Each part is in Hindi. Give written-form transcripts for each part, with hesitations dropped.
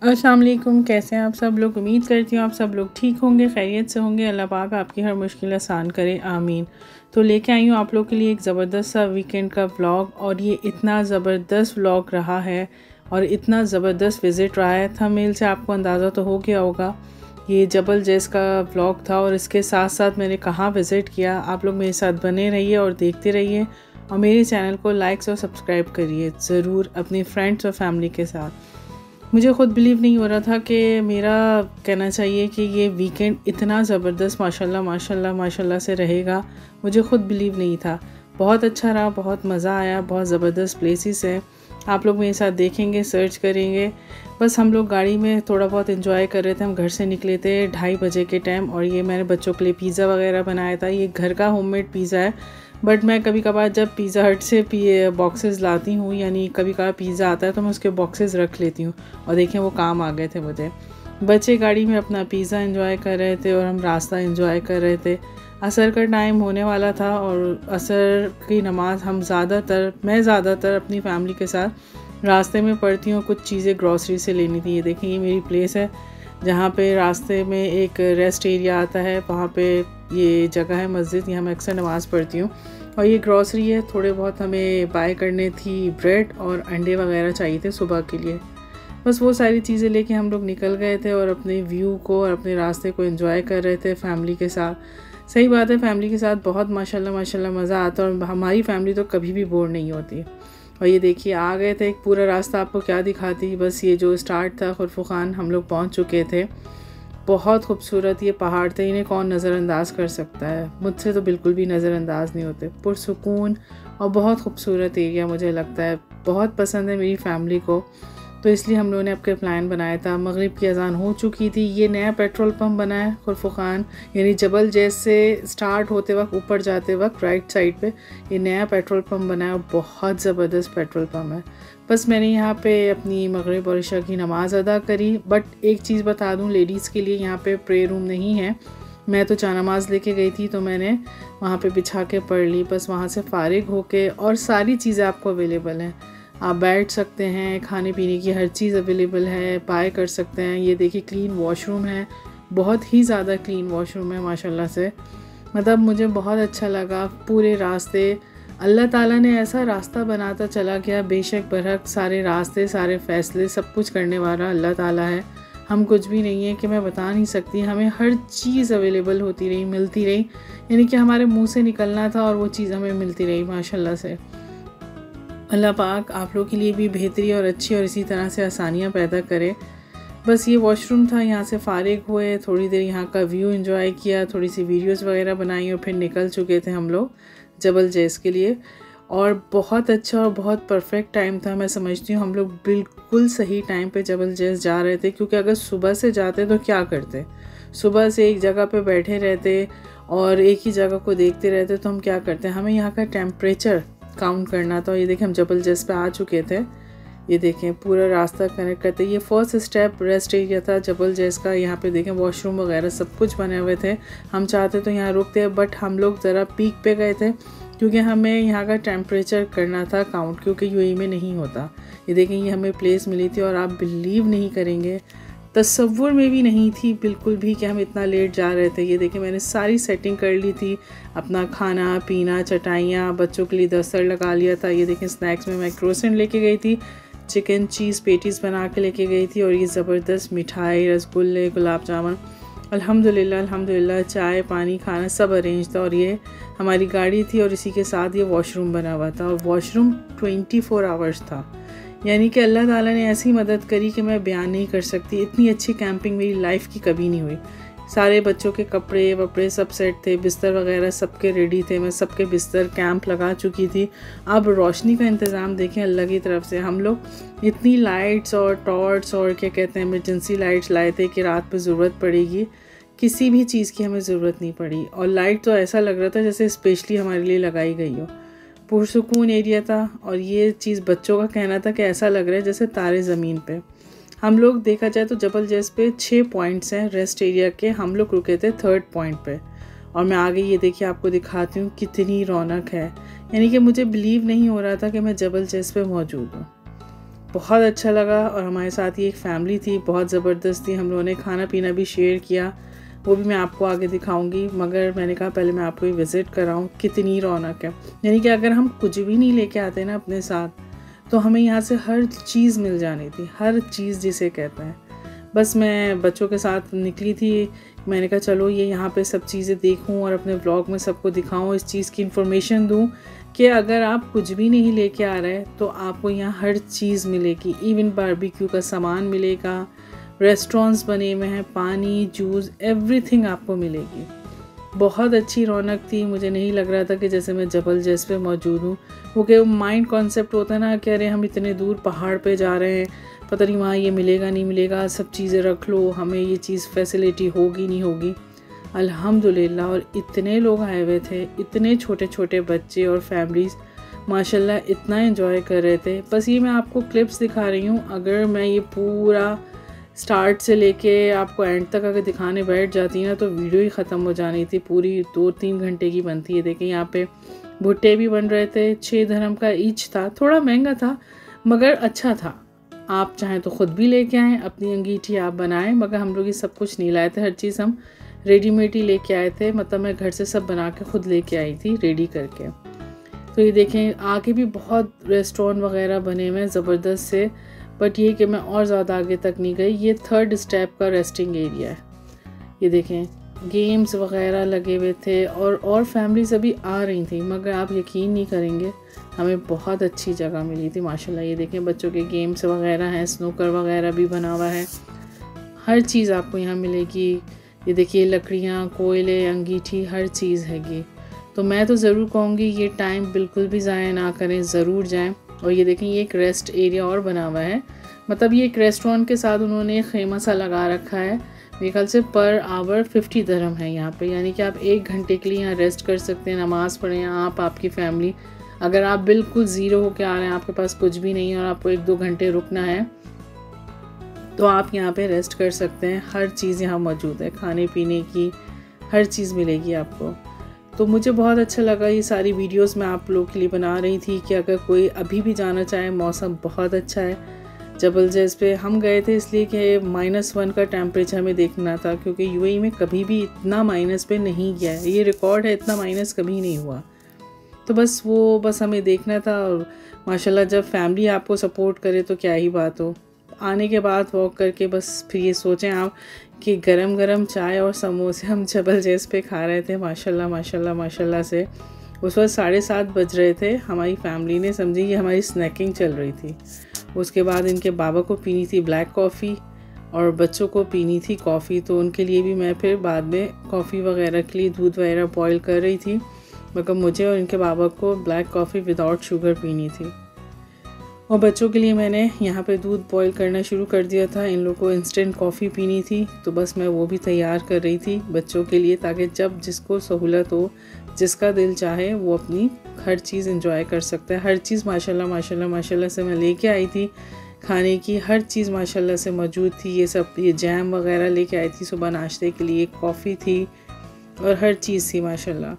अस्सलाम वालेकुम, कैसे हैं आप सब लोग। उम्मीद करती हूँ आप सब लोग ठीक होंगे, खैरियत से होंगे। अल्लाह पाक आपकी हर मुश्किल आसान करे, आमीन। तो लेके आई हूँ आप लोग के लिए एक ज़बरदस्त सा वीकेंड का व्लॉग, और ये इतना ज़बरदस्त व्लॉग रहा है और इतना ज़बरदस्त विज़िट रहा है। थंबनेल से आपको अंदाज़ा तो हो गया होगा, ये जबल जैस का व्लॉग था। और इसके साथ साथ मैंने कहाँ विज़िट किया, आप लोग मेरे साथ बने रहिए और देखते रहिए, और मेरे चैनल को लाइक्स और सब्सक्राइब करिए ज़रूर अपनी फ्रेंड्स और फैमिली के साथ। मुझे ख़ुद बिलीव नहीं हो रहा था कि मेरा कहना चाहिए कि ये वीकेंड इतना ज़बरदस्त माशाल्लाह माशाल्लाह माशाल्लाह से रहेगा। मुझे ख़ुद बिलीव नहीं था। बहुत अच्छा रहा, बहुत मज़ा आया, बहुत ज़बरदस्त प्लेसेस हैं। आप लोग मेरे साथ देखेंगे, सर्च करेंगे। बस हम लोग गाड़ी में थोड़ा बहुत एंजॉय कर रहे थे। हम घर से निकले थे 2:30 बजे के टाइम, और ये मैंने बच्चों के लिए पिज़्ज़ा वगैरह बनाया था। ये घर का होममेड पिज़्ज़ा है, बट मैं कभी कभार जब पिज़्ज़ा हट से बॉक्सेस लाती हूँ, यानी कभी कभार पिज़्ज़ा आता है तो मैं उसके बॉक्सेस रख लेती हूँ। और देखें वो काम आ गए थे मुझे। बच्चे गाड़ी में अपना पिज़्ज़ा एंजॉय कर रहे थे और हम रास्ता एंजॉय कर रहे थे। असर का टाइम होने वाला था, और असर की नमाज़ मैं ज़्यादातर अपनी फैमिली के साथ रास्ते में पढ़ती हूँ। कुछ चीज़ें ग्रॉसरी से लेनी थी। ये देखें, ये मेरी प्लेस है जहाँ पे रास्ते में एक रेस्ट एरिया आता है, वहाँ पे ये जगह है मस्जिद, यहाँ मैं अक्सर नमाज़ पढ़ती हूँ। और ये ग्रॉसरी है, थोड़े बहुत हमें बाय करने थी, ब्रेड और अंडे वगैरह चाहिए थे सुबह के लिए। बस वो सारी चीज़ें लेके हम लोग निकल गए थे और अपने व्यू को और अपने रास्ते को एंजॉय कर रहे थे फैमिली के साथ। सही बात है, फैमिली के साथ बहुत माशाल्लाह माशाल्लाह मज़ा आता है, और हमारी फैमिली तो कभी भी बोर नहीं होती। और ये देखिए आ गए थे। एक पूरा रास्ता आपको क्या दिखाती, बस ये जो स्टार्ट था खुरफू खान, हम लोग पहुँच चुके थे। बहुत खूबसूरत ये पहाड़ थे, इन्हें कौन नज़रअंदाज कर सकता है। मुझसे तो बिल्कुल भी नज़रअंदाज नहीं होते। पुरसुकून और बहुत खूबसूरत एरिया मुझे लगता है, बहुत पसंद है मेरी फैमिली को, तो इसलिए हम लोगों ने आपके प्लान बनाया था। मगरिब की अजान हो चुकी थी। ये नया पेट्रोल पंप बना है खुरफू खान, यानी जबल जैसे स्टार्ट होते वक्त ऊपर जाते वक्त राइट साइड पे ये नया पेट्रोल पंप बना है, और बहुत ज़बरदस्त पेट्रोल पंप है। बस मैंने यहाँ पे अपनी मगरिब और इशा की नमाज़ अदा करी। बट एक चीज़ बता दूँ, लेडीज़ के लिए यहाँ पे प्रे रूम नहीं है। मैं तो नमाज़ लेके गई थी, तो मैंने वहाँ पे बिछा के पढ़ ली। बस वहाँ से फ़ारिग होके, और सारी चीज़ें आपको अवेलेबल हैं, आप बैठ सकते हैं, खाने पीने की हर चीज़ अवेलेबल है, बाय कर सकते हैं। ये देखिए क्लीन वॉशरूम है, बहुत ही ज़्यादा क्लीन वॉशरूम है माशाल्लाह से। मतलब मुझे बहुत अच्छा लगा पूरे रास्ते। अल्लाह ताला ने ऐसा रास्ता बनाता चला गया, बेशक बरहक सारे रास्ते, सारे फ़ैसले, सब कुछ करने वाला अल्लाह ताला है। हम कुछ भी नहीं है कि मैं बता नहीं सकती। हमें हर चीज़ अवेलेबल होती रही, मिलती रही, यानी कि हमारे मुंह से निकलना था और वो चीज़ हमें मिलती रही माशाल्लाह से। अल्लाह पाक आप लोगों के लिए भी बेहतरी और अच्छी और इसी तरह से आसानियाँ पैदा करे। बस ये वॉशरूम था, यहाँ से फ़ारिग हुए, थोड़ी देर यहाँ का व्यू एंजॉय किया, थोड़ी सी वीडियोस वगैरह बनाई, और फिर निकल चुके थे हम लोग जबल जैस के लिए। और बहुत अच्छा और बहुत परफेक्ट टाइम था। मैं समझती हूँ हम लोग बिल्कुल सही टाइम पे जबल जैस जा रहे थे, क्योंकि अगर सुबह से जाते तो क्या करते, सुबह से एक जगह पे बैठे रहते और एक ही जगह को देखते रहते, तो हम क्या करते, हमें यहाँ का टेम्परेचर काउंट करना था। ये देखें हम जबल जैस पे आ चुके थे। ये देखें पूरा रास्ता कनेक्ट करते, ये फर्स्ट स्टेप रेस्ट एरिया था जबल जैस का। यहाँ पे देखें वॉशरूम वगैरह सब कुछ बने हुए थे। हम चाहते तो यहाँ रुकते, बट हम लोग ज़रा पीक पे गए थे, क्योंकि हमें यहाँ का टेम्परेचर करना था काउंट, क्योंकि यूएई में नहीं होता। ये देखें ये हमें प्लेस मिली थी, और आप बिलीव नहीं करेंगे, तसव्वुर में भी नहीं थी बिल्कुल भी कि हम इतना लेट जा रहे थे। ये देखिए मैंने सारी सेटिंग कर ली थी, अपना खाना पीना, चटाइयाँ, बच्चों के लिए दस्तर लगा लिया था। ये देखें स्नैक्स में मैं क्रोसेंट लेके गई थी, चिकन चीज़ पेटीज़ बना के लेके गई थी, और ये ज़बरदस्त मिठाई, रसगुल्ले, गुलाब जामुन, अल्हम्दुलिल्लाह अल्हम्दुलिल्लाह, चाय पानी खाना सब अरेंज था। और ये हमारी गाड़ी थी, और इसी के साथ ये वॉशरूम बना हुआ था, और वॉशरूम 24 आवर्स था। यानी कि अल्लाह ताला ने ऐसी मदद करी कि मैं बयान नहीं कर सकती। इतनी अच्छी कैंपिंग मेरी लाइफ की कभी नहीं हुई। सारे बच्चों के कपड़े वपड़े सब सेट थे, बिस्तर वगैरह सबके रेडी थे, मैं सबके बिस्तर कैंप लगा चुकी थी। अब रोशनी का इंतज़ाम देखें अल्लाह की तरफ से। हम लोग इतनी लाइट्स और टॉर्च और क्या कहते हैं इमरजेंसी लाइट्स लाए थे कि रात पे ज़रूरत पड़ेगी, किसी भी चीज़ की हमें ज़रूरत नहीं पड़ी। और लाइट तो ऐसा लग रहा था जैसे स्पेशली हमारे लिए लगाई गई हो। पुरसुकून एरिया था, और ये चीज़ बच्चों का कहना था कि ऐसा लग रहा है जैसे तारे ज़मीन पे। हम लोग देखा जाए तो जबल जैस पे 6 पॉइंट्स हैं रेस्ट एरिया के, हम लोग रुके थे 3rd पॉइंट पे। और मैं आगे ये देखिए आपको दिखाती हूँ कितनी रौनक है, यानी कि मुझे बिलीव नहीं हो रहा था कि मैं जबल जैस पे मौजूद हूँ। बहुत अच्छा लगा। और हमारे साथ ही एक फैमिली थी, बहुत ज़बरदस्त थी। हम लोगों ने खाना पीना भी शेयर किया, वो भी मैं आपको आगे दिखाऊंगी। मगर मैंने कहा पहले मैं आपको विज़िट कराऊं। कितनी रौनक है, यानी कि अगर हम कुछ भी नहीं लेके आते ना अपने साथ, तो हमें यहाँ से हर चीज़ मिल जानी थी, हर चीज़ जिसे कहते हैं। बस मैं बच्चों के साथ निकली थी, मैंने कहा चलो ये यहाँ पे सब चीज़ें देखूँ और अपने व्लॉग में सबको दिखाऊँ, इस चीज़ की इन्फॉर्मेशन दूँ कि अगर आप कुछ भी नहीं लेके आ रहे तो आपको यहाँ हर चीज़ मिलेगी। इवन बारबेक्यू का सामान मिलेगा, रेस्टोरेंट्स बने हुए हैं, पानी, जूस, एवरीथिंग आपको मिलेगी। बहुत अच्छी रौनक थी। मुझे नहीं लग रहा था कि जैसे मैं जबल जैस पे मौजूद हूँ। वो कि माइंड कॉन्सेप्ट होता है ना कि अरे हम इतने दूर पहाड़ पे जा रहे हैं, पता नहीं वहाँ ये मिलेगा नहीं मिलेगा, सब चीज़ें रख लो, हमें ये चीज़ फैसिलिटी होगी नहीं होगी। अल्हम्दुलिल्लाह। और इतने लोग आए हुए थे, इतने छोटे छोटे बच्चे और फैमिलीज़, माशाल्लाह इतना एंजॉय कर रहे थे। बस ये मैं आपको क्लिप्स दिखा रही हूँ। अगर मैं ये पूरा स्टार्ट से लेके आपको एंड तक अगर दिखाने बैठ जाती ना तो वीडियो ही ख़त्म हो जानी थी। पूरी 2-3 घंटे की बनती है। देखें यहाँ पे भुट्टे भी बन रहे थे, 6 dirham का ईच था। थोड़ा महंगा था मगर अच्छा था। आप चाहें तो ख़ुद भी लेके आएँ, अपनी अंगीठी आप बनाएं। मगर हम लोग ये सब कुछ नहीं लाए थे, हर चीज़ हम रेडीमेड ही लेके आए थे। मतलब मैं घर से सब बना के ख़ुद लेके आई थी रेडी करके। तो ये देखें आगे भी बहुत रेस्टोरेंट वगैरह बने हुए हैं ज़बरदस्त से, बट ये कि मैं और ज़्यादा आगे तक नहीं गई। ये 3rd स्टेप का रेस्टिंग एरिया है। ये देखें गेम्स वगैरह लगे हुए थे और फैमिलीज अभी आ रही थी, मगर आप यकीन नहीं करेंगे हमें बहुत अच्छी जगह मिली थी माशाल्लाह। ये देखें बच्चों के गेम्स वगैरह हैं, स्नूकर वगैरह भी बना हुआ है, हर चीज़ आपको यहाँ मिलेगी। ये देखिए लकड़ियाँ, कोयले, अंगीठी, हर चीज़ हैगी। तो मैं तो ज़रूर कहूँगी ये टाइम बिल्कुल भी ज़ाया ना करें, ज़रूर जाएं। और ये देखें ये एक रेस्ट एरिया और बना हुआ है, मतलब ये एक रेस्टोरेंट के साथ उन्होंने खेमा सा लगा रखा है। मेरे ख्याल से पर आवर 50 dirham है यहाँ पे, यानी कि आप 1 घंटे के लिए यहाँ रेस्ट कर सकते हैं, नमाज़ पढ़ें आप, आपकी फैमिली। अगर आप बिल्कुल ज़ीरो होके आ रहे हैं, आपके पास कुछ भी नहीं है और आपको 1-2 घंटे रुकना है, तो आप यहाँ पे रेस्ट कर सकते हैं। हर चीज़ यहाँ मौजूद है, खाने पीने की हर चीज़ मिलेगी आपको। तो मुझे बहुत अच्छा लगा। ये सारी वीडियोस मैं आप लोगों के लिए बना रही थी कि अगर कोई अभी भी जाना चाहे, मौसम बहुत अच्छा है। जबल जैस पे हम गए थे इसलिए कि -1 का टेम्परेचर हमें देखना था, क्योंकि यूएई में कभी भी इतना माइनस पे नहीं गया है। ये रिकॉर्ड है, इतना माइनस कभी नहीं हुआ। तो बस हमें देखना था। और माशाल्लाह जब फैमिली आपको सपोर्ट करे तो क्या ही बात हो। आने के बाद वॉक करके बस फिर ये सोचें आप कि गरम गरम चाय और समोसे हम जबल जैस पे खा रहे थे माशाल्लाह माशाल्लाह माशाल्लाह से। उस वक्त 7:30 बज रहे थे। हमारी फैमिली ने समझी ये हमारी स्नैकिंग चल रही थी। उसके बाद इनके बाबा को पीनी थी ब्लैक कॉफ़ी और बच्चों को पीनी थी कॉफ़ी, तो उनके लिए भी मैं फिर बाद में कॉफ़ी वगैरह के लिए दूध वगैरह बॉयल कर रही थी। मगर मुझे और इनके बाबा को ब्लैक कॉफ़ी विदाउट शुगर पीनी थी। और बच्चों के लिए मैंने यहाँ पे दूध बॉईल करना शुरू कर दिया था। इन लोगों को इंस्टेंट कॉफ़ी पीनी थी, तो बस मैं वो भी तैयार कर रही थी बच्चों के लिए, ताकि जब जिसको सहूलत हो, जिसका दिल चाहे, वो अपनी हर चीज़ एंजॉय कर सकता है। हर चीज़ माशाल्लाह माशाल्लाह माशाल्लाह से मैं लेके आई थी। खाने की हर चीज़ माशाल्लाह से मौजूद थी। ये जैम वगैरह लेके आई थी सुबह नाश्ते के लिए, कॉफ़ी थी और हर चीज़ थी माशाल्लाह।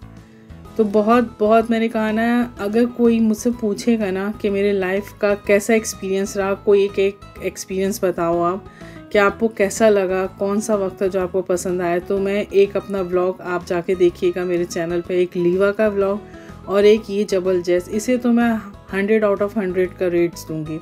तो बहुत मैंने कहा ना, अगर कोई मुझसे पूछेगा ना कि मेरे लाइफ का कैसा एक्सपीरियंस रहा, कोई एक एक्सपीरियंस बताओ आप कि आपको कैसा लगा, कौन सा वक्त था जो आपको पसंद आया, तो मैं एक अपना व्लॉग आप जाके देखिएगा मेरे चैनल पे, एक लीवा का व्लॉग और एक ये जबल जैस। इसे तो मैं 100 out of 100 का रेट्स दूँगी।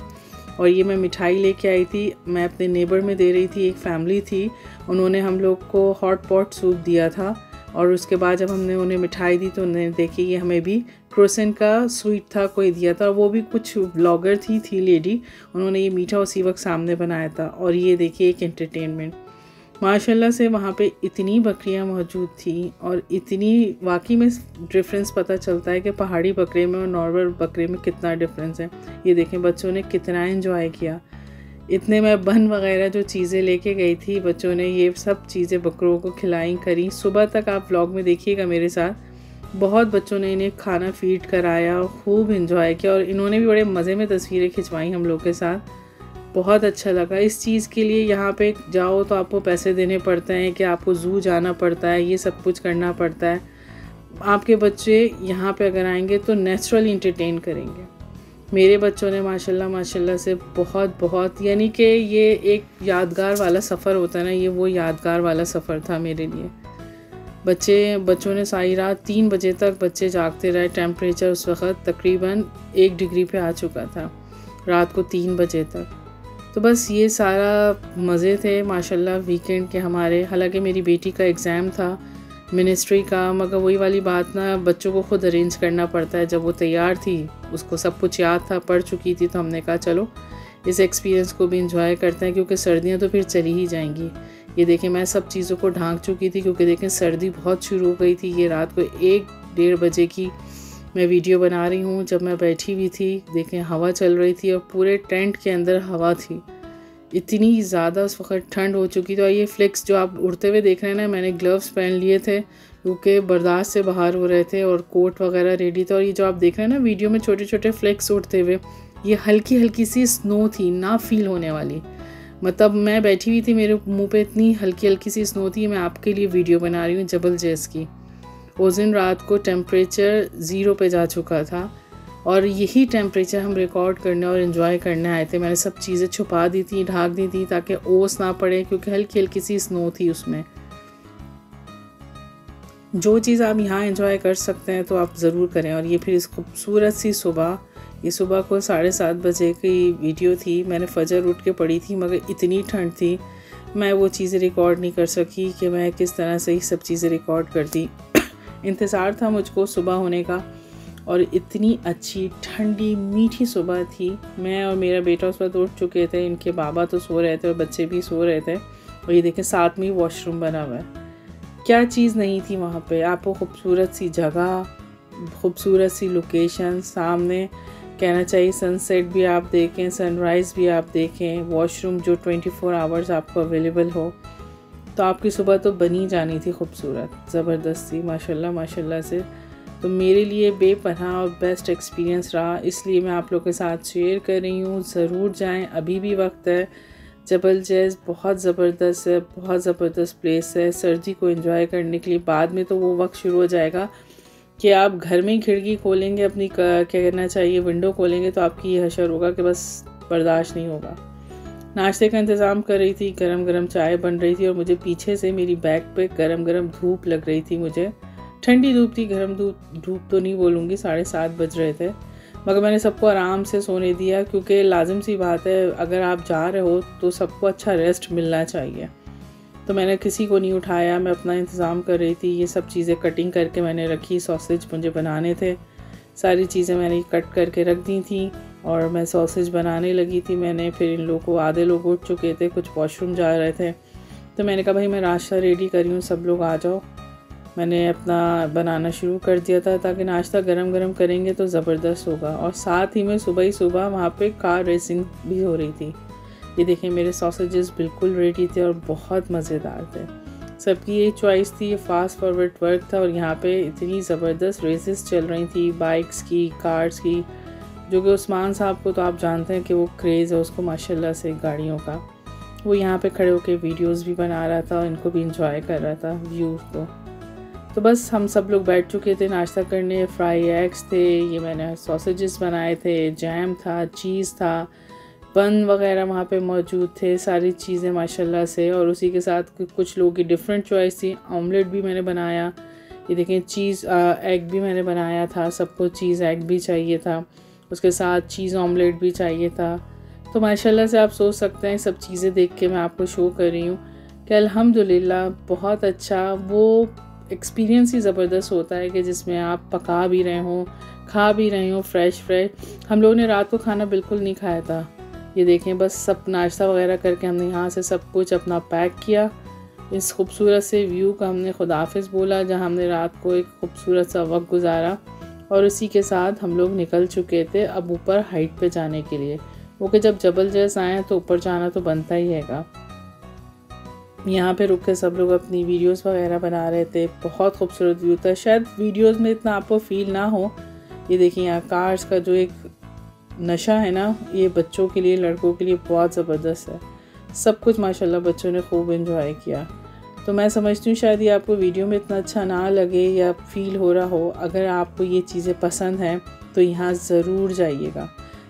और ये मैं मिठाई लेके आई थी, मैं अपने नेबर में दे रही थी। एक फैमिली थी, उन्होंने हम लोग को हॉट पॉट सूप दिया था। और उसके बाद जब हमने उन्हें मिठाई दी तो उन्होंने देखी ये हमें भी क्रोसेंट का स्वीट था कोई दिया था। वो भी कुछ ब्लॉगर थी लेडी, उन्होंने ये मीठा उसी वक्त सामने बनाया था। और ये देखिए एक एंटरटेनमेंट माशाल्लाह से। वहाँ पे इतनी बकरियाँ मौजूद थी और इतनी, वाकई में डिफरेंस पता चलता है कि पहाड़ी बकरे में और नॉर्मल बकरे में कितना डिफरेंस है। ये देखें बच्चों ने कितना एंजॉय किया। इतने मैं बन वगैरह जो चीज़ें लेके गई थी, बच्चों ने ये सब चीज़ें बकरों को खिलाई करी। सुबह तक आप व्लॉग में देखिएगा मेरे साथ। बहुत बच्चों ने इन्हें खाना फीड कराया, खूब एंजॉय किया और इन्होंने भी बड़े मज़े में तस्वीरें खिंचवाई हम लोग के साथ। बहुत अच्छा लगा। इस चीज़ के लिए यहाँ पे जाओ तो आपको पैसे देने पड़ते हैं, कि आपको ज़ू जाना पड़ता है, ये सब कुछ करना पड़ता है। आपके बच्चे यहाँ पे अगर आएंगे तो नेचुरली इंटरटेन करेंगे। मेरे बच्चों ने माशाल्लाह माशाल्लाह से बहुत यानी कि ये एक यादगार वाला सफ़र होता है ना, ये वो यादगार वाला सफ़र था मेरे लिए। बच्चों ने सारी रात 3 बजे तक बच्चे जागते रहे। टेम्परेचर उस वक़्त तकरीबन 1 डिग्री पे आ चुका था, रात को 3 बजे तक। तो बस ये सारा मज़े थे माशाल्लाह वीकेंड के हमारे। हालांकि मेरी बेटी का एग्ज़ाम था मिनिस्ट्री का, मगर वही वाली बात ना, बच्चों को ख़ुद अरेंज करना पड़ता है। जब वो तैयार थी, उसको सब कुछ याद था, पढ़ चुकी थी, तो हमने कहा चलो इस एक्सपीरियंस को भी इंजॉय करते हैं, क्योंकि सर्दियाँ तो फिर चली ही जाएंगी। ये देखें, मैं सब चीज़ों को ढांक चुकी थी, क्योंकि देखें सर्दी बहुत शुरू हो गई थी। ये रात को 1-1:30 बजे की मैं वीडियो बना रही हूँ। जब मैं बैठी हुई थी, देखें हवा चल रही थी और पूरे टेंट के अंदर हवा थी। इतनी ज़्यादा उस वक्त ठंड हो चुकी थी। और ये फ्लिक्स जो आप उड़ते हुए देख रहे हैं ना, मैंने ग्लव्स पहन लिए थे क्योंकि बर्दाश्त से बाहर हो रहे थे, और कोट वगैरह रेडी था। और ये जो आप देख रहे हैं ना वीडियो में छोटे छोटे फ्लिक्स उड़ते हुए, ये हल्की हल्की सी स्नो थी, ना फील होने वाली। मतलब मैं बैठी हुई थी, मेरे मुंह पे इतनी हल्की हल्की सी स्नो थी। मैं आपके लिए वीडियो बना रही हूँ जबल जैस की। उस दिन रात को टेम्परेचर 0 पे जा चुका था, और यही टेम्परेचर हम रिकॉर्ड करने और एंजॉय करने आए थे। मैंने सब चीज़ें छुपा दी थी, ढाक दी थी, ताकि ओस ना पड़े, क्योंकि हल्की हल्की सी स्नो थी उसमें। जो चीज़ आप यहाँ एंजॉय कर सकते हैं तो आप ज़रूर करें। और ये फिर इस खूबसूरत सी सुबह, ये सुबह को 7:30 बजे की वीडियो थी। मैंने फजर उठ के पड़ी थी, मगर इतनी ठंड थी, मैं वो चीज़ें रिकॉर्ड नहीं कर सकी कि मैं किस तरह से ही सब चीज़ें रिकॉर्ड करती। इंतज़ार था मुझको सुबह होने का, और इतनी अच्छी ठंडी मीठी सुबह थी। मैं और मेरा बेटा उस वक्त उठ चुके थे, इनके बाबा तो सो रहे थे और बच्चे भी सो रहे थे। और ये देखें साथ में वॉशरूम बना हुआ है। क्या चीज़ नहीं थी वहाँ पे। आपको खूबसूरत सी जगह, खूबसूरत सी लोकेशन, सामने कहना चाहिए सनसेट भी आप देखें, सनराइज़ भी आप देखें, वॉशरूम जो 24 आवर्स आपको अवेलेबल हो, तो आपकी सुबह तो बनी जानी थी खूबसूरत, ज़बरदस्त थी माशाल्लाह माशाल्लाह से। तो मेरे लिए बेपनाह और बेस्ट एक्सपीरियंस रहा, इसलिए मैं आप लोगों के साथ शेयर कर रही हूँ। ज़रूर जाएं, अभी भी वक्त है। जबल जैस बहुत ज़बरदस्त है, बहुत ज़बरदस्त प्लेस है सर्दी को एंजॉय करने के लिए। बाद में तो वो वक्त शुरू हो जाएगा कि आप घर में ही खिड़की खोलेंगे, अपनी क्या कहना चाहिए विंडो खोलेंगे, तो आपकी ये हशर होगा कि बस बर्दाश्त नहीं होगा। नाश्ते का इंतज़ाम कर रही थी, गरम गरम चाय बन रही थी, और मुझे पीछे से मेरी बैक पे गरम गरम धूप लग रही थी। मुझे ठंडी धूप थी, गरम धूप तो नहीं बोलूँगी, 7:30 बज रहे थे। मगर मैंने सबको आराम से सोने दिया, क्योंकि लाजिम सी बात है, अगर आप जा रहे हो तो सबको अच्छा रेस्ट मिलना चाहिए। तो मैंने किसी को नहीं उठाया, मैं अपना इंतज़ाम कर रही थी। ये सब चीज़ें कटिंग करके मैंने रखी, सॉसेज मुझे बनाने थे, सारी चीज़ें मैंने कट करके रख दी थी, और मैं सॉसेज बनाने लगी थी। मैंने फिर इन लोगों को, आधे लोग उठ चुके थे, कुछ वॉशरूम जा रहे थे, तो मैंने कहा भाई मैं नाश्ता रेडी कर रही हूँ, सब लोग आ जाओ। मैंने अपना बनाना शुरू कर दिया था, ताकि नाश्ता गरम गरम करेंगे तो ज़बरदस्त होगा। और साथ ही में सुबह ही सुबह वहाँ पे कार रेसिंग भी हो रही थी। ये देखें मेरे सॉसेजेस बिल्कुल रेडी थे और बहुत मज़ेदार थे। सबकी ये चॉइस थी, ये फास्ट फॉरवर्ड वर्क था, और यहाँ पे इतनी ज़बरदस्त रेसेस चल रही थी बाइक्स की, कार्स की, जो कि उस्मान साहब को तो आप जानते हैं कि वो क्रेज़ है उसको माशाल्लाह से गाड़ियों का। वो यहाँ पे खड़े होकर वीडियोस भी बना रहा था, और इनको भी इंजॉय कर रहा था व्यूज़ को। तो बस हम सब लोग बैठ चुके थे नाश्ता करने। फ्राई एग्स थे, ये मैंने सॉसेजेस बनाए थे, जैम था, चीज़ था, बन वगैरह वहाँ पे मौजूद थे, सारी चीज़ें माशाल्लाह से। और उसी के साथ कुछ लोगों की डिफरेंट चॉइस थी। ऑमलेट भी मैंने बनाया, ये देखें चीज़ एग भी मैंने बनाया था, सबको चीज़ एग भी चाहिए था, उसके साथ चीज़ ऑमलेट भी चाहिए था। तो माशाल्लाह से आप सोच सकते हैं, सब चीज़ें देख के मैं आपको शो कर रही हूँ कि अल्हम्दुलिल्लाह बहुत अच्छा वो एक्सपीरियंस ही ज़बरदस्त होता है कि जिसमें आप पका भी रहे हों, खा भी रहे हों फ्रेश। हम लोगों ने रात को खाना बिल्कुल नहीं खाया था। ये देखें बस सब नाश्ता वगैरह करके हमने यहाँ से सब कुछ अपना पैक किया। इस खूबसूरत से व्यू का हमने खुदाफिज़ बोला, जहाँ हमने रात को एक खूबसूरत सा वक्त गुजारा, और उसी के साथ हम लोग निकल चुके थे अब ऊपर हाइट पे जाने के लिए। वो कि जब जबल जैस आए तो ऊपर जाना तो बनता ही हैगा। यहाँ पे रुक के सब लोग अपनी वीडियोस वगैरह बना रहे थे। बहुत खूबसूरत व्यू था, शायद वीडियोस में इतना आपको फील ना हो। ये देखिए यहाँ कार्स का जो एक नशा है ना, ये बच्चों के लिए, लड़कों के लिए बहुत ज़बरदस्त है। सब कुछ माशाल्लाह बच्चों ने खूब एंजॉय किया। तो मैं समझती हूँ शायद ये आपको वीडियो में इतना अच्छा ना लगे या फील हो रहा हो। अगर आपको ये चीज़ें पसंद हैं तो यहाँ ज़रूर जाइएगा।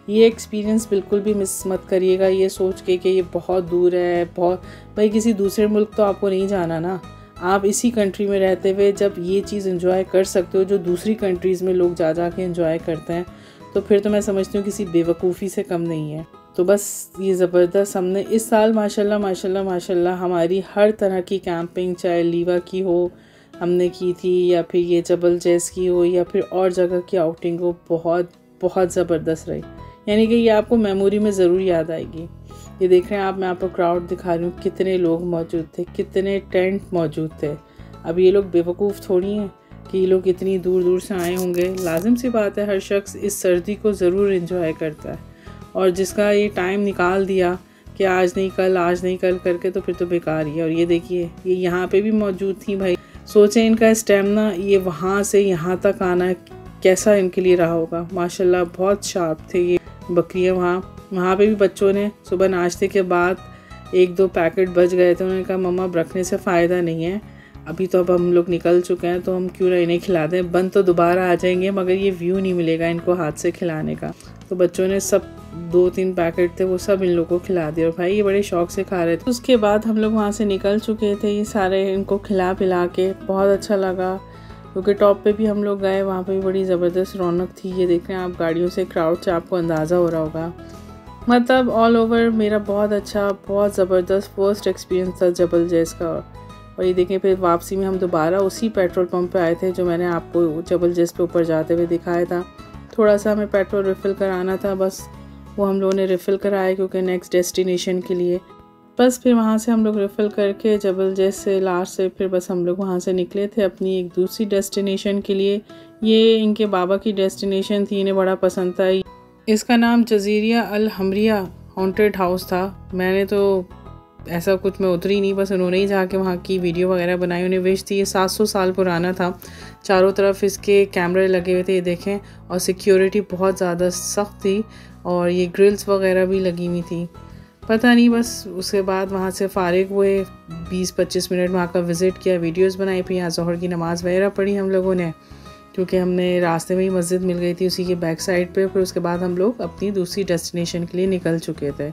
ये एक्सपीरियंस बिल्कुल भी मिस मत करिएगा ये सोच के कि ये बहुत दूर है, बहुत भाई किसी दूसरे मुल्क तो आपको नहीं जाना ना। आप इसी कंट्री में रहते हुए जब ये चीज़ एंजॉय कर सकते हो जो दूसरी कंट्रीज़ में लोग जा जा के एंजॉय करते हैं, तो फिर तो मैं समझती हूँ किसी बेवकूफ़ी से कम नहीं है। तो बस ये ज़बरदस्त हमने इस साल माशाल्लाह माशाल्लाह माशाल्लाह हमारी हर तरह की कैंपिंग, चाहे लीवा की हो हमने की थी, या फिर ये जबल जैस की हो, या फिर और जगह की आउटिंग हो, बहुत बहुत ज़बरदस्त रही। यानी कि ये आपको मेमोरी में ज़रूर याद आएगी। ये देख रहे हैं आप, मैं आपको क्राउड दिखा रही हूँ, कितने लोग मौजूद थे, कितने टेंट मौजूद थे। अब ये लोग बेवकूफ़ थोड़ी हैं कि ये लोग इतनी दूर दूर से आए होंगे। लाजिम सी बात है, हर शख्स इस सर्दी को ज़रूर एंजॉय करता है, और जिसका ये टाइम निकाल दिया कि आज नहीं कल, आज नहीं कल करके, तो फिर तो बेकार ही है। और ये देखिए ये यहाँ पे भी मौजूद थी भाई, सोचें इनका स्टेमिना, ये वहाँ से यहाँ तक आना कैसा इनके लिए रहा होगा। माशाल्लाह बहुत शार्प थे ये बकरियाँ। वहाँ पे भी बच्चों ने सुबह नाश्ते के बाद 1-2 पैकेट बच गए थे। उन्होंने कहा मम्मा रखने से फ़ायदा नहीं है, अभी तो अब हम लोग निकल चुके हैं, तो हम क्यों ना इन्हें खिला दें। बन तो दोबारा आ जाएंगे मगर ये व्यू नहीं मिलेगा इनको हाथ से खिलाने का। तो बच्चों ने सब 2-3 पैकेट थे वो सब इन लोगों को खिला दिया, और भाई ये बड़े शौक से खा रहे थे। उसके बाद हम लोग वहाँ से निकल चुके थे, ये सारे इनको खिला पिला के बहुत अच्छा लगा। क्योंकि टॉप पे भी हम लोग गए, वहाँ पे भी बड़ी ज़बरदस्त रौनक थी। ये देख रहे हैं आप गाड़ियों से क्राउड से आपको अंदाज़ा हो रहा होगा। मतलब ऑल ओवर मेरा बहुत अच्छा, बहुत ज़बरदस्त फर्स्ट एक्सपीरियंस था जबल जैस का। और ये देखें फिर वापसी में हम दोबारा उसी पेट्रोल पंप पे आए थे जो मैंने आपको जबल जैस पे ऊपर जाते हुए दिखाया था। थोड़ा सा हमें पेट्रोल रिफ़िल कराना था, बस वो हम लोगों ने रिफ़िल कराया क्योंकि नेक्स्ट डेस्टिनेशन के लिए। बस फिर वहाँ से हम लोग रिफ़िल करके जबल जैस से लास्ट से फिर बस हम लोग वहाँ से निकले थे अपनी एक दूसरी डेस्टिनेशन के लिए। ये इनके बाबा की डेस्टिनेशन थी, इन्हें बड़ा पसंद था। इसका नाम जज़ीरिया अल हमरिया हॉन्टेड हाउस था। मैंने तो ऐसा कुछ मैं उतरी नहीं, बस उन्होंने ही जाके वहाँ की वीडियो वगैरह बनाई। उन्हें विश थी। ये 700 साल पुराना था, चारों तरफ इसके कैमरे लगे हुए थे, ये देखें, और सिक्योरिटी बहुत ज़्यादा सख्त थी, और ये ग्रिल्स वगैरह भी लगी हुई थी। पता नहीं, बस उसके बाद वहाँ से फ़ारिग हुए, 20-25 मिनट वहाँ का विज़िट किया, वीडियोस बनाई, फिर यहाँ ज़ोहर की नमाज़ वगैरह पढ़ी हम लोगों ने, क्योंकि हमने रास्ते में ही मस्जिद मिल गई थी उसी के बैक साइड पे। फिर उसके बाद हम लोग अपनी दूसरी डेस्टिनेशन के लिए निकल चुके थे।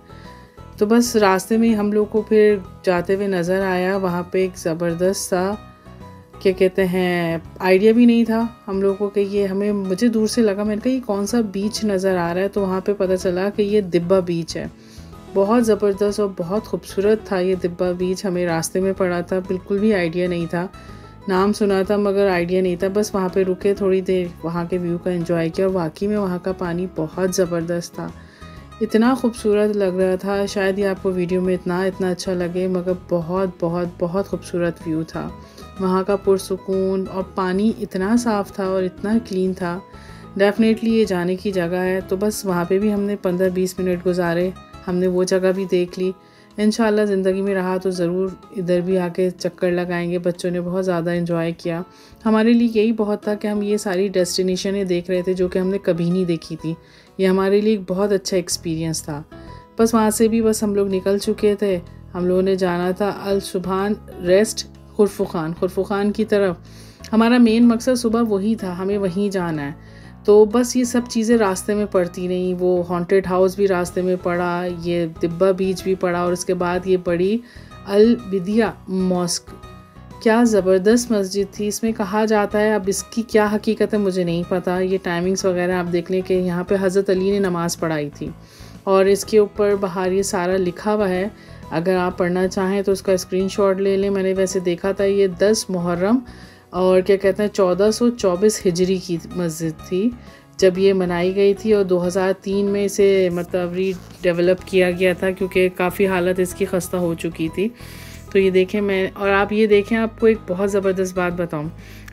तो बस रास्ते में हम लोग को फिर जाते हुए नज़र आया वहाँ पे एक ज़बरदस्त सा, क्या कहते हैं, आइडिया भी नहीं था हम लोगों को कि ये हमें, मुझे दूर से लगा, मैंने कहा ये कौन सा बीच नज़र आ रहा है, तो वहाँ पे पता चला कि ये दिब्बा बीच है। बहुत ज़बरदस्त और बहुत खूबसूरत था ये दिब्बा बीच, हमें रास्ते में पड़ा था, बिल्कुल भी आइडिया नहीं था। नाम सुना था मगर आइडिया नहीं था। बस वहाँ पे रुके, थोड़ी देर वहाँ के व्यू का एंजॉय किया, और वाकई में वहाँ का पानी बहुत ज़बरदस्त था, इतना खूबसूरत लग रहा था। शायद ये आपको वीडियो में इतना अच्छा लगे, मगर बहुत बहुत बहुत खूबसूरत व्यू था वहाँ का, पुरसुकून, और पानी इतना साफ़ था और इतना क्लीन था। डेफिनेटली ये जाने की जगह है। तो बस वहाँ पे भी हमने 15-20 मिनट गुजारे, हमने वो जगह भी देख ली। इंशाल्लाह ज़िंदगी में रहा तो ज़रूर इधर भी आके चक्कर लगाएंगे। बच्चों ने बहुत ज़्यादा एंजॉय किया। हमारे लिए यही बहुत था कि हम ये सारी डेस्टिनेशनें देख रहे थे जो कि हमने कभी नहीं देखी थी। ये हमारे लिए एक बहुत अच्छा एक्सपीरियंस था। बस वहाँ से भी बस हम लोग निकल चुके थे। हम लोगों ने जाना था अल सुबहान रेस्ट खुरफुखान की तरफ। हमारा मेन मकसद सुबह वही था, हमें वहीं जाना है। तो बस ये सब चीज़ें रास्ते में पड़ती रहीं। वो हॉन्टेड हाउस भी रास्ते में पड़ा, ये दिब्बा बीच भी पड़ा, और उसके बाद ये बड़ी अल बिदिया मॉस्क, क्या ज़बरदस्त मस्जिद थी। इसमें कहा जाता है, अब इसकी क्या हकीकत है मुझे नहीं पता, ये टाइमिंग्स वगैरह आप देख लें कि यहाँ पे हज़रत अली ने नमाज़ पढ़ाई थी, और इसके ऊपर बाहर ये सारा लिखा हुआ है। अगर आप पढ़ना चाहें तो उसका स्क्रीनशॉट ले लें। मैंने वैसे देखा था, ये 10 मुहर्रम और क्या कहते हैं 1424 हिजरी की मस्जिद थी जब ये बनाई गई थी, और 2003 में इसे मतलब रीडेवलप किया गया था क्योंकि काफ़ी हालत इसकी खस्ता हो चुकी थी। तो ये देखें मैं, और आप ये देखें, आपको एक बहुत ज़बरदस्त बात बताऊं,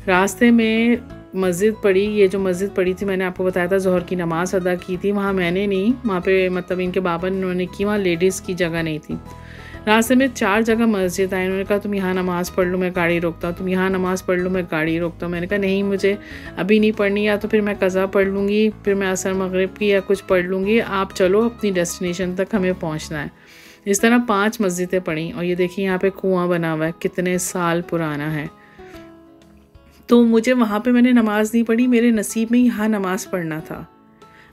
रास्ते में मस्जिद पड़ी, ये जो मस्जिद पड़ी थी मैंने आपको बताया था ज़ोहर की नमाज़ अदा की थी, वहाँ मैंने नहीं, वहाँ पे मतलब इनके बाबा ने उन्होंने की, वहाँ लेडीज़ की जगह नहीं थी। रास्ते में 4 जगह मस्जिद आई, उन्होंने कहा तुम यहाँ नमाज़ पढ़ लो मैं गाड़ी रोकता हूँ, तुम यहाँ नमाज़ पढ़ लो मैं गाड़ी रोकता हूँ। मैंने कहा नहीं, मुझे अभी नहीं पढ़नी, या तो फिर मैं कज़ा पढ़ लूँगी, फिर मैं असर मगरिब की या कुछ पढ़ लूँगी, आप चलो अपनी डेस्टिनेशन तक हमें पहुँचना है। इस तरह 5 मस्जिदें पड़ी, और ये देखिए यहाँ पे कुआं बना हुआ है, कितने साल पुराना है। तो मुझे वहाँ पे मैंने नमाज़ नहीं पढ़ी, मेरे नसीब में यहाँ नमाज़ पढ़ना था।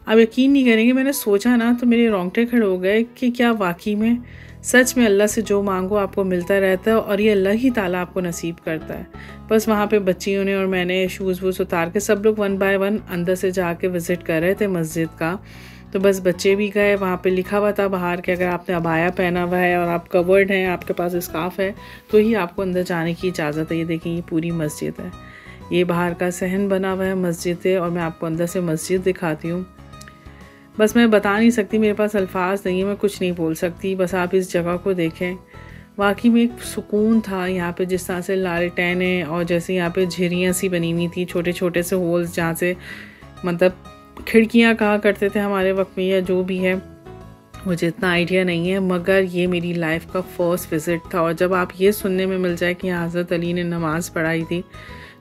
आप यकीन नहीं करेंगे, मैंने सोचा ना तो मेरे रोंगटे खड़े हो गए कि क्या वाकई में सच में अल्लाह से जो मांगो आपको मिलता रहता है और ये अल्लाह ही ताला आपको नसीब करता है। बस वहाँ पे बच्चियों ने और मैंने शूज़ वूज़ उतार के सब लोग 1 बाय 1 अंदर से जाके विज़िट कर रहे थे मस्जिद का। तो बस बच्चे भी गए, वहाँ पे लिखा हुआ था बाहर कि अगर आपने अबाया पहना हुआ है और आप कवर्ड हैं, आपके पास स्कार्फ है, तो ही आपको अंदर जाने की इजाज़त है। ये देखें, ये पूरी मस्जिद है, ये बाहर का सहन बना हुआ है मस्जिद है, और मैं आपको अंदर से मस्जिद दिखाती हूँ। बस मैं बता नहीं सकती, मेरे पास अल्फाज नहीं है, मैं कुछ नहीं बोल सकती। बस आप इस जगह को देखें, वाकई में एक सुकून था यहाँ पे। जिस तरह से लालटेनें और जैसे यहाँ पे झिरियाँ सी बनी हुई थी, छोटे छोटे से होल्स, जहाँ से मतलब खिड़कियाँ कहा करते थे हमारे वक्त में, या जो भी है, मुझे इतना आइडिया नहीं है, मगर ये मेरी लाइफ का फ़र्स्ट विज़िट था। और जब आप ये सुनने में मिल जाए कि हज़रत अली ने नमाज़ पढ़ाई थी,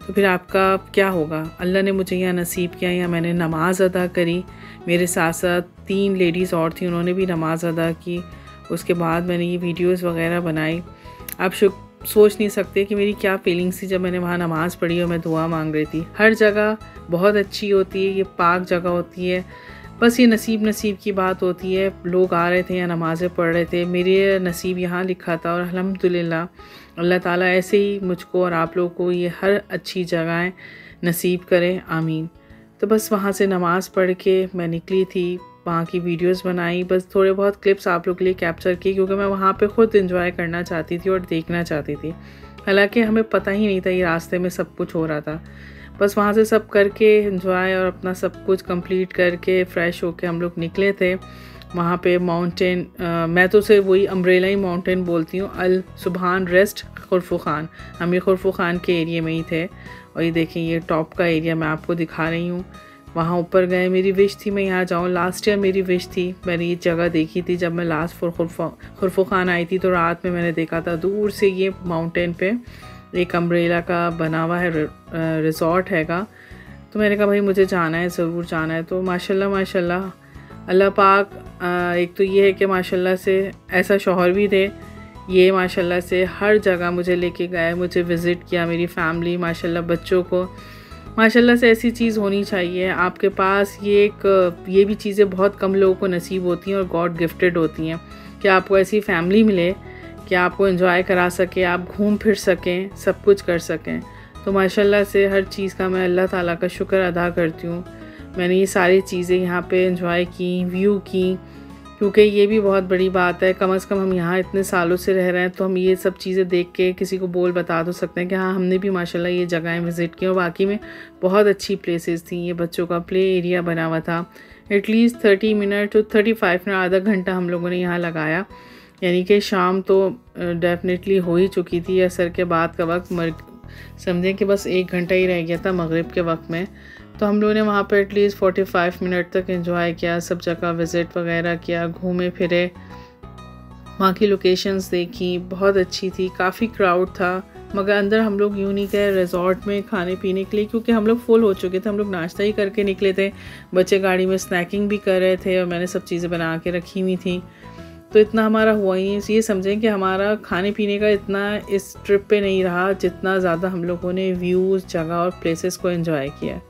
तो फिर आपका क्या होगा। अल्लाह ने मुझे यहाँ नसीब किया, यहाँ मैंने नमाज़ अदा करी। मेरे साथ साथ 3 लेडीज़ और थी, उन्होंने भी नमाज़ अदा की। उसके बाद मैंने ये वीडियोस वगैरह बनाई। आप सोच नहीं सकते कि मेरी क्या फीलिंग्स थी जब मैंने वहाँ नमाज़ पढ़ी और मैं दुआ मांग रही थी। हर जगह बहुत अच्छी होती है, ये पाक जगह होती है, बस ये नसीब की बात होती है। लोग आ रहे थे, यहाँ नमाज़ें पढ़ रहे थे, मेरे नसीब यहाँ लिखा था। और अल्हम्दुलिल्लाह अल्लाह ताला ऐसे ही मुझको और आप लोगों को ये हर अच्छी जगहें नसीब करे, आमीन। तो बस वहाँ से नमाज़ पढ़ के मैं निकली थी, वहाँ की वीडियोस बनाई, बस थोड़े बहुत क्लिप्स आप लोग के लिए कैप्चर की, क्योंकि मैं वहाँ पे ख़ुद एंजॉय करना चाहती थी और देखना चाहती थी। हालांकि हमें पता ही नहीं था ये रास्ते में सब कुछ हो रहा था। बस वहाँ से सब करके एंजॉय और अपना सब कुछ कंप्लीट करके फ़्रेश होके हम लोग निकले थे। वहाँ पे माउंटेन, मैं तो सिर्फ वही अम्ब्रेला ही माउंटेन बोलती हूँ, अल सुबहान रेस्ट खुरफू खान। हम ये खुरफू खान के एरिया में ही थे। और ये देखें, ये टॉप का एरिया मैं आपको दिखा रही हूँ। वहाँ ऊपर गए, मेरी विश थी मैं यहाँ जाऊँ। लास्ट ईयर मेरी विश थी, मैंने ये जगह देखी थी जब मैं लास्ट खुरफू खान आई थी, तो रात में मैंने देखा था दूर से ये माउंटेन पे एक अम्ब्रेला का बना हुआ है रिज़ॉर्ट हैगा। तो मैंने कहा भाई मुझे जाना है, ज़रूर जाना है। तो माशाल्लाह माशाल्लाह अल्लाह पाक, एक तो ये है कि माशाल्लाह से ऐसा शौहर भी थे, ये माशाल्लाह से हर जगह मुझे लेके गए, मुझे विज़िट किया, मेरी फैमिली माशाल्लाह, बच्चों को माशाल्लाह से ऐसी चीज़ होनी चाहिए आपके पास। ये भी चीज़ें बहुत कम लोगों को नसीब होती हैं और गॉड गिफ्टेड होती हैं कि आपको ऐसी फैमिली मिले कि आपको एंजॉय करा सके, आप घूम फिर सकें, सब कुछ कर सकें। तो माशाल्लाह से हर चीज़ का मैं अल्लाह ताला का शुक्र अदा करती हूँ। मैंने ये सारी चीज़ें यहाँ पे एंजॉय की, व्यू की, क्योंकि ये भी बहुत बड़ी बात है। कम से कम हम यहाँ इतने सालों से रह रहे हैं, तो हम ये सब चीज़ें देख के किसी को बता तो सकते हैं कि हाँ, हमने भी माशाल्लाह ये जगहें विज़िट की और वाकई में बहुत अच्छी प्लेसेस थी। ये बच्चों का प्ले एरिया बना हुआ था। एटलीस्ट 30 मिनट to 35 मिनट, आधा घंटा हम लोगों ने यहाँ लगाया। यानी कि शाम तो डेफिनेटली हो ही चुकी थी, असर के बाद का वक्त समझें कि बस 1 घंटा ही रह गया था मगरिब के वक्त में। तो हम लोगों ने वहाँ पर एटलीस्ट 45 मिनट तक एंजॉय किया, सब जगह विज़िट वगैरह किया, घूमे फिरे, वहाँ की लोकेशंस देखी, बहुत अच्छी थी। काफ़ी क्राउड था, मगर अंदर हम लोग यूँ नहीं गए रिज़ॉर्ट में खाने पीने के लिए, क्योंकि हम लोग फुल हो चुके थे। हम लोग नाश्ता ही करके निकले थे, बच्चे गाड़ी में स्नैकिंग भी कर रहे थे और मैंने सब चीज़ें बना के रखी हुई थी। तो इतना हमारा हुआ ही नहीं। ये समझें कि हमारा खाने पीने का इतना इस ट्रिप पे नहीं रहा, जितना ज़्यादा हम लोगों ने व्यूज़, जगह और प्लेसेस को एंजॉय किया।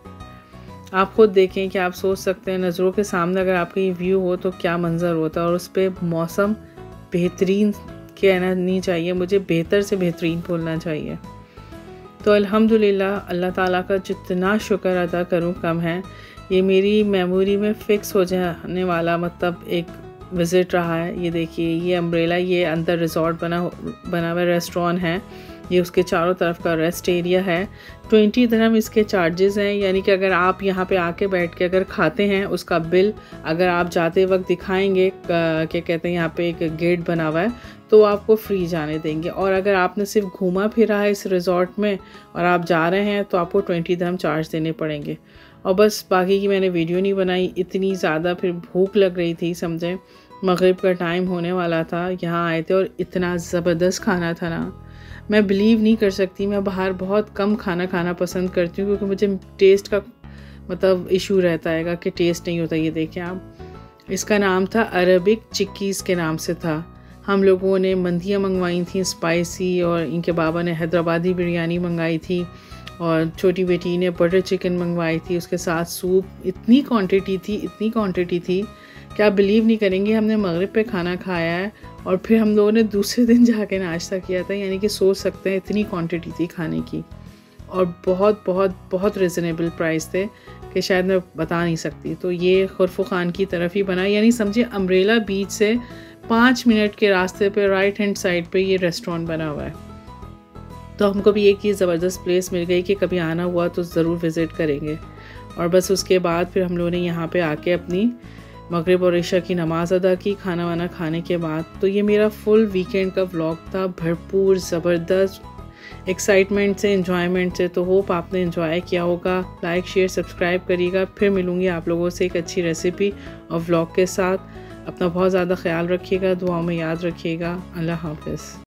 आप ख़ुद देखें कि आप सोच सकते हैं नज़रों के सामने अगर आपका ये व्यू हो तो क्या मंज़र होता है। और उस पर मौसम बेहतरीन कहना नहीं चाहिए, मुझे बेहतर से बेहतरीन बोलना चाहिए। तो अल्हम्दुलिल्लाह अल्लाह ताला का जितना शुक्र अदा करूँ कम है। ये मेरी मेमोरी में फ़िक्स हो जाने वाला मतलब एक विज़िट रहा है। ये देखिए, ये अम्ब्रेला, ये अंदर रिज़ॉर्ट बना हुआ रेस्टोरेंट है, ये उसके चारों तरफ का रेस्ट एरिया है। 20 दिरहम इसके चार्जेस हैं, यानी कि अगर आप यहाँ पे आके बैठ के अगर खाते हैं, उसका बिल अगर आप जाते वक्त दिखाएंगे, क्या कहते हैं, यहाँ पे एक गेट बना हुआ है, तो आपको फ्री जाने देंगे। और अगर आपने सिर्फ घूमा फिरा है इस रिज़ॉर्ट में और आप जा रहे हैं, तो आपको 20 दिरहम चार्ज देने पड़ेंगे। और बस बाकी की मैंने वीडियो नहीं बनाई, इतनी ज़्यादा फिर भूख लग रही थी, समझें मगरिब का टाइम होने वाला था। यहाँ आए थे और इतना ज़बरदस्त खाना था ना, मैं बिलीव नहीं कर सकती। मैं बाहर बहुत कम खाना पसंद करती हूँ, क्योंकि मुझे टेस्ट का मतलब इशू रहता है कि टेस्ट नहीं होता। ये देखें आप, इसका नाम था अरबिक चिक्कीज़ के नाम से था। हम लोगों ने मंदियाँ मंगवाई थी स्पाइसी, और इनके बाबा ने हैदराबादी बिरयानी मंगाई थी, और छोटी बेटी ने बटर चिकन मंगवाई थी, उसके साथ सूप। इतनी क्वांटिटी थी कि आप बिलीव नहीं करेंगे, हमने मगरिब पे खाना खाया है और फिर हम लोगों ने दूसरे दिन जाके नाश्ता किया था। यानी कि सोच सकते हैं इतनी क्वांटिटी थी खाने की, और बहुत बहुत बहुत रिजनेबल प्राइस थे कि शायद मैं बता नहीं सकती। तो ये खुरफू खान की तरफ ही बना, यानी समझिए अम्ब्रेला बीच से 5 मिनट के रास्ते पे राइट हैंड साइड पे ये रेस्टोरेंट बना हुआ है। तो हमको भी एक ये ज़बरदस्त प्लेस मिल गई कि कभी आना हुआ तो ज़रूर विज़िट करेंगे। और बस उसके बाद फिर हम लोगों ने यहाँ पे आके अपनी मगरिब और इशा की नमाज़ अदा की खाना वाना खाने के बाद। तो ये मेरा फुल वीकेंड का व्लॉग था, भरपूर ज़बरदस्त एक्साइटमेंट से, एंजॉयमेंट से। तो होप आपने एंजॉय किया होगा। लाइक शेयर सब्सक्राइब करिएगा। फिर मिलूँगी आप लोगों से एक अच्छी रेसिपी और व्लॉग के साथ। अपना बहुत ज़्यादा ख्याल रखिएगा, दुआओं में याद रखिएगा। अल्लाह हाफ़िज़।